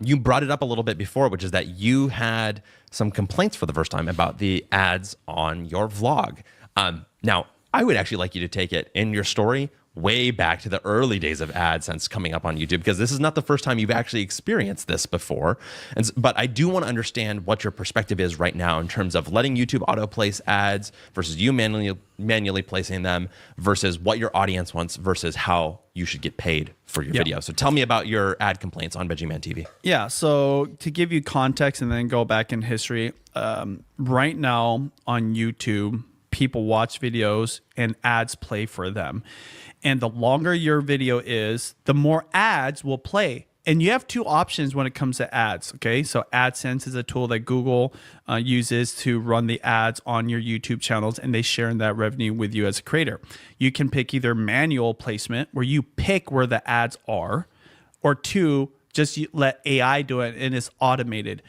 you brought it up a little bit before, which is that you had some complaints for the first time about the ads on your vlog. Now, I would actually like you to take it in your story way back to the early days of AdSense coming up on YouTube, because this is not the first time you've actually experienced this before. But I do want to understand what your perspective is right now in terms of letting YouTube auto place ads versus you manually placing them versus what your audience wants versus how you should get paid for your video. So tell me about your ad complaints on BenjiManTV. Yeah, so to give you context and then go back in history, right now on YouTube, people watch videos and ads play for them. And the longer your video is, the more ads will play. And you have two options when it comes to ads, okay? So AdSense is a tool that Google uses to run the ads on your YouTube channels, and they share in that revenue with you as a creator. You can pick either manual placement, where you pick where the ads are, or two, just let AI do it and it's automated.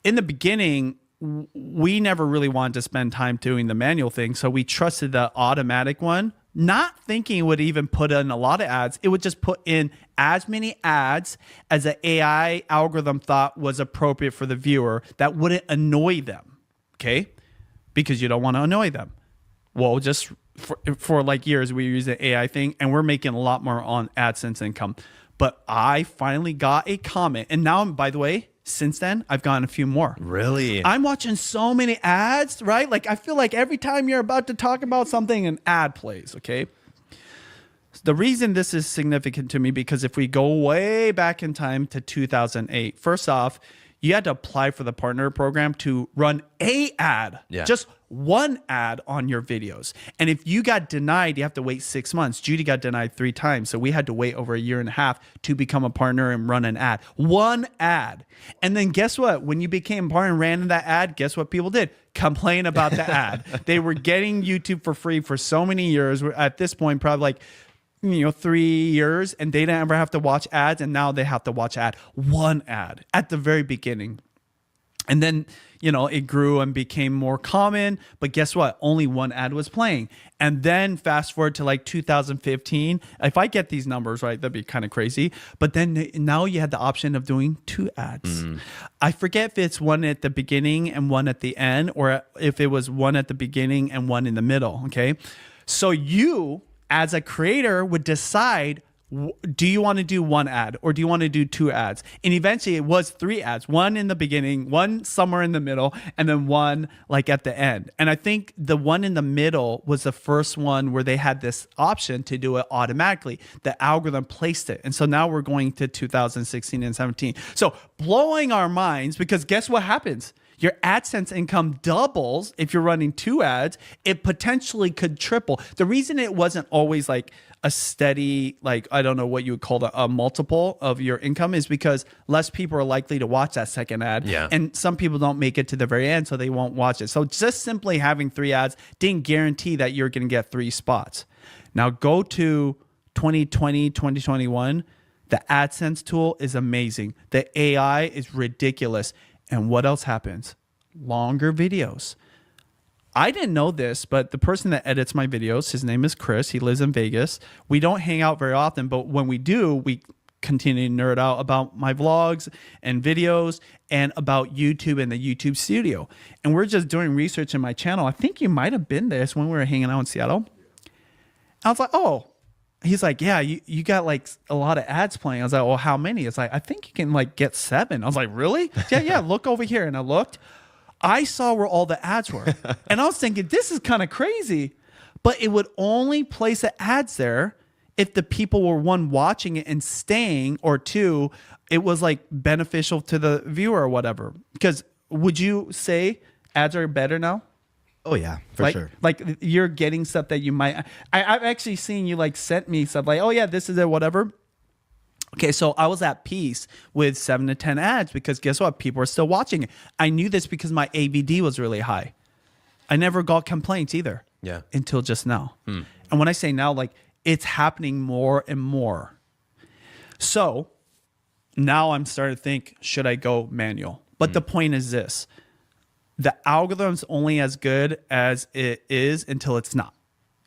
In the beginning, we never really wanted to spend time doing the manual thing, so we trusted the automatic one, not thinking it would even put in a lot of ads. It would just put in as many ads as the AI algorithm thought was appropriate for the viewer that wouldn't annoy them, okay? Because you don't want to annoy them. Well, just for like years, we use the AI thing, and we're making a lot more on AdSense income. But I finally got a comment, and now, by the way, since then, I've gotten a few more. Really? I'm watching so many ads, right? Like, I feel like every time you're about to talk about something, an ad plays, okay? The reason this is significant to me, because if we go way back in time to 2008, first off, you had to apply for the partner program to run a ad, just one ad on your videos. And if you got denied, you have to wait 6 months. Judy got denied 3 times. So we had to wait over 1.5 years to become a partner and run an ad. One ad. And then guess what? When you became a partner and ran that ad, guess what people did? Complain about the ad. They were getting YouTube for free for so many years. We're at this point, probably like 3 years, and they didn't ever have to watch ads, and now they have to watch one ad at the very beginning. And then, it grew and became more common, but guess what? Only one ad was playing. And then fast forward to like 2015, if I get these numbers right, that'd be kind of crazy. But then now you had the option of doing 2 ads. I forget if it's one at the beginning and one at the end, or if it was one at the beginning and one in the middle, okay? So you, as a creator, would decide, do you want to do 1 ad or do you want to do 2 ads? And eventually it was 3 ads, 1 in the beginning, 1 somewhere in the middle, and then 1 like at the end. And I think the one in the middle was the first one where they had this option to do it automatically. The algorithm placed it. And so now we're going to 2016 and 17. So blowing our minds, because guess what happens? Your AdSense income doubles if you're running 2 ads. It potentially could triple. The reason it wasn't always like a steady, like, I don't know what you would call a multiple of your income, is because less people are likely to watch that second ad. And some people don't make it to the very end, so they won't watch it. So just simply having 3 ads didn't guarantee that you're going to get 3 spots. Now go to 2020, 2021. The AdSense tool is amazing. The AI is ridiculous. And what else happens? Longer videos. I didn't know this, but the person that edits my videos, his name is Chris. He lives in Vegas. We don't hang out very often, but when we do, we continue to nerd out about my vlogs and videos and about YouTube and the YouTube studio. And we're just doing research in my channel. I think you might have been there when we were hanging out in Seattle. I was like, oh. He's like, yeah, you got like a lot of ads playing. I was like, well, how many? It's like, I think you can like get 7. I was like, really? Yeah, look over here. And I looked. I saw where all the ads were. And I was thinking, this is kind of crazy. But it would only place the ads there if the people were, 1, watching it and staying, or 2, it was like beneficial to the viewer or whatever. Because would you say ads are better now? Oh yeah, for sure. Like you're getting stuff that you might. I've actually seen you like sent me stuff like, oh yeah, this is it, whatever. Okay, so I was at peace with 7 to 10 ads because guess what? People are still watching it. I knew this because my AVD was really high. I never got complaints either. Until just now. And when I say now, like it's happening more and more. So now I'm starting to think, should I go manual? But the point is this. The algorithm's only as good as it is until it's not.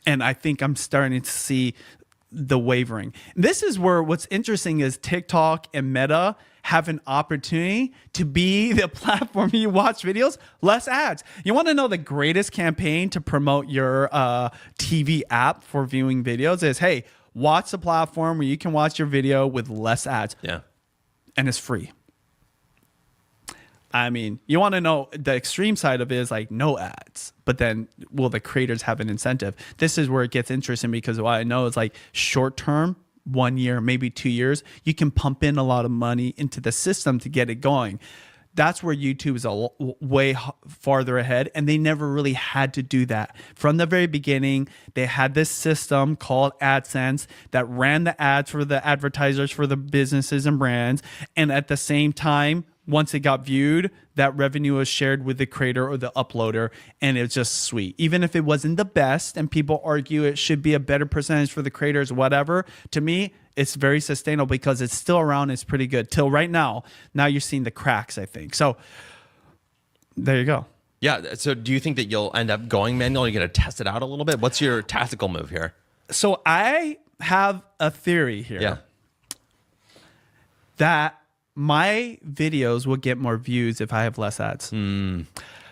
And I think I'm starting to see the wavering. This is where what's interesting is TikTok and Meta have an opportunity to be the platform you watch videos, less ads. You want to know the greatest campaign to promote your TV app for viewing videos is, hey, watch the platform where you can watch your video with less ads. Yeah. And it's free. I mean, you want to know the extreme side of it is like no ads, but then will the creators have an incentive? This is where it gets interesting because what I know is like short term, 1 year, maybe 2 years, you can pump in a lot of money into the system to get it going. That's where YouTube is way farther ahead, and they never really had to do that. From the very beginning, they had this system called AdSense that ran the ads for the advertisers, for the businesses and brands, and at the same time, once it got viewed, that revenue was shared with the creator or the uploader, and it's just sweet. Even if it wasn't the best, and people argue it should be a better percentage for the creators, whatever, to me, it's very sustainable because it's still around. It's pretty good till right now. Now you're seeing the cracks, I think. So there you go. Yeah. So do you think that you'll end up going manual? You're going to test it out a little bit? What's your tactical move here? So I have a theory here. Yeah. That my videos will get more views if I have less ads.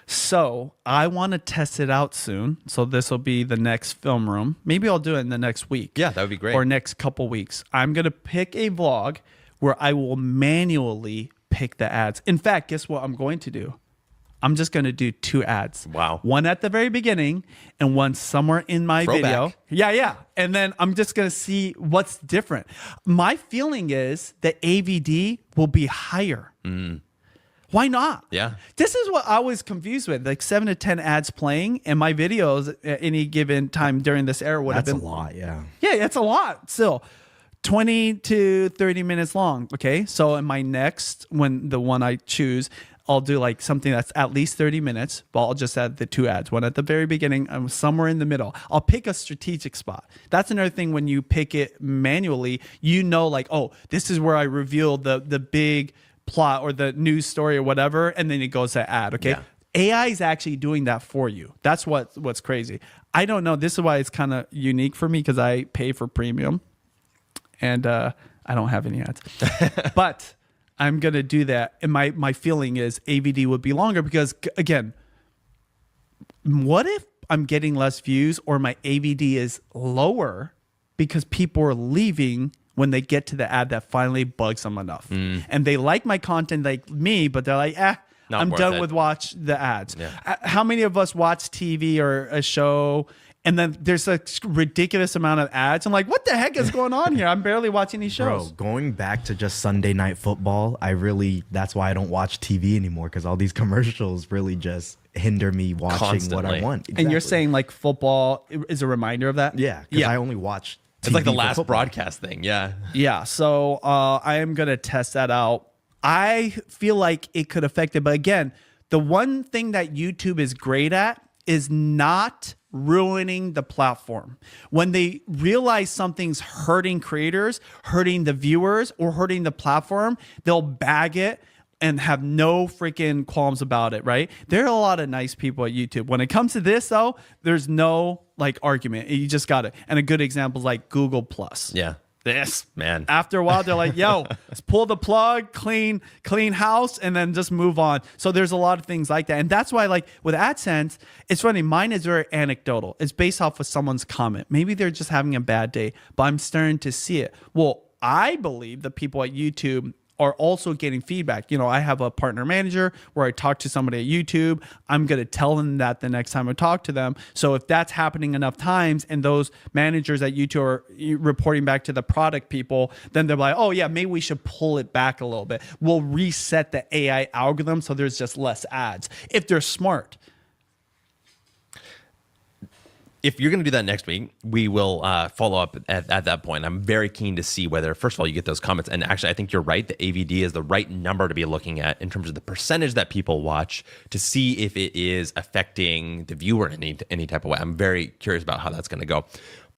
So I want to test it out soon. So this will be the next film room. Maybe I'll do it in the next week. Yeah, that would be great. Or next couple weeks. I'm going to pick a vlog where I will manually pick the ads. In fact, guess what I'm going to do? I'm just going to do 2 ads. Wow. One at the very beginning and one somewhere in my video. Yeah. And then I'm just going to see what's different. My feeling is that AVD will be higher. Why not? Yeah. This is what I was confused with. Like 7 to 10 ads playing in my videos at any given time during this era would have been That's a lot, yeah. Yeah, that's a lot. Still 20 to 30 minutes long. Okay. So in my next, when the one I choose, I'll do like something that's at least 30 minutes, but I'll just add the 2 ads, one at the very beginning and somewhere in the middle. I'll pick a strategic spot. That's another thing when you pick it manually, you know, like, oh, this is where I reveal the big plot or the news story or whatever, and then it goes to ad. Okay. Yeah. AI is actually doing that for you. That's what's crazy. I don't know. This is why it's kind of unique for me because I pay for premium and I don't have any ads. But I'm going to do that. And my feeling is AVD would be longer because, again, what if I'm getting less views or my AVD is lower because people are leaving when they get to the ad that finally bugs them enough. And they like my content like me, but they're like, I'm done with watch the ads. Yeah. How many of us watch TV or a show and then there's a ridiculous amount of ads? I'm like, what the heck is going on here? I'm barely watching these shows. Bro, going back to just Sunday Night Football, that's why I don't watch TV anymore because all these commercials really just hinder me watching Constantly. what I want. Exactly. And you're saying like football is a reminder of that? Yeah, because I only watch TV. It's like the last broadcast thing. Yeah. Yeah. So I am going to test that out. I feel like it could affect it. But again, the one thing that YouTube is great at is not ruining the platform. When they realize something's hurting creators, hurting the viewers, or hurting the platform, they'll bag it and have no freaking qualms about it, right? There are a lot of nice people at YouTube. When it comes to this, though, there's no like argument. You just got it. And a good example is like Google Plus. Yeah. This man. After a while, they're like, yo, let's pull the plug, clean house, and then just move on. So there's a lot of things like that. And that's why, like with AdSense, it's funny. Mine is very anecdotal. It's based off of someone's comment. Maybe they're just having a bad day, but I'm starting to see it. Well, I believe the people at YouTube are also getting feedback. You know, I have a partner manager where I talk to somebody at YouTube. I'm going to tell them that the next time I talk to them. So if that's happening enough times and those managers at YouTube are reporting back to the product people, then they're like, oh yeah, maybe we should pull it back a little bit. We'll reset the AI algorithm so there's just less ads if they're smart. If you're going to do that next week, we will follow up at that point. I'm very keen to see whether, first of all, you get those comments. And actually, I think you're right. The AVD is the right number to be looking at in terms of the percentage that people watch to see if it is affecting the viewer in any type of way. I'm very curious about how that's going to go.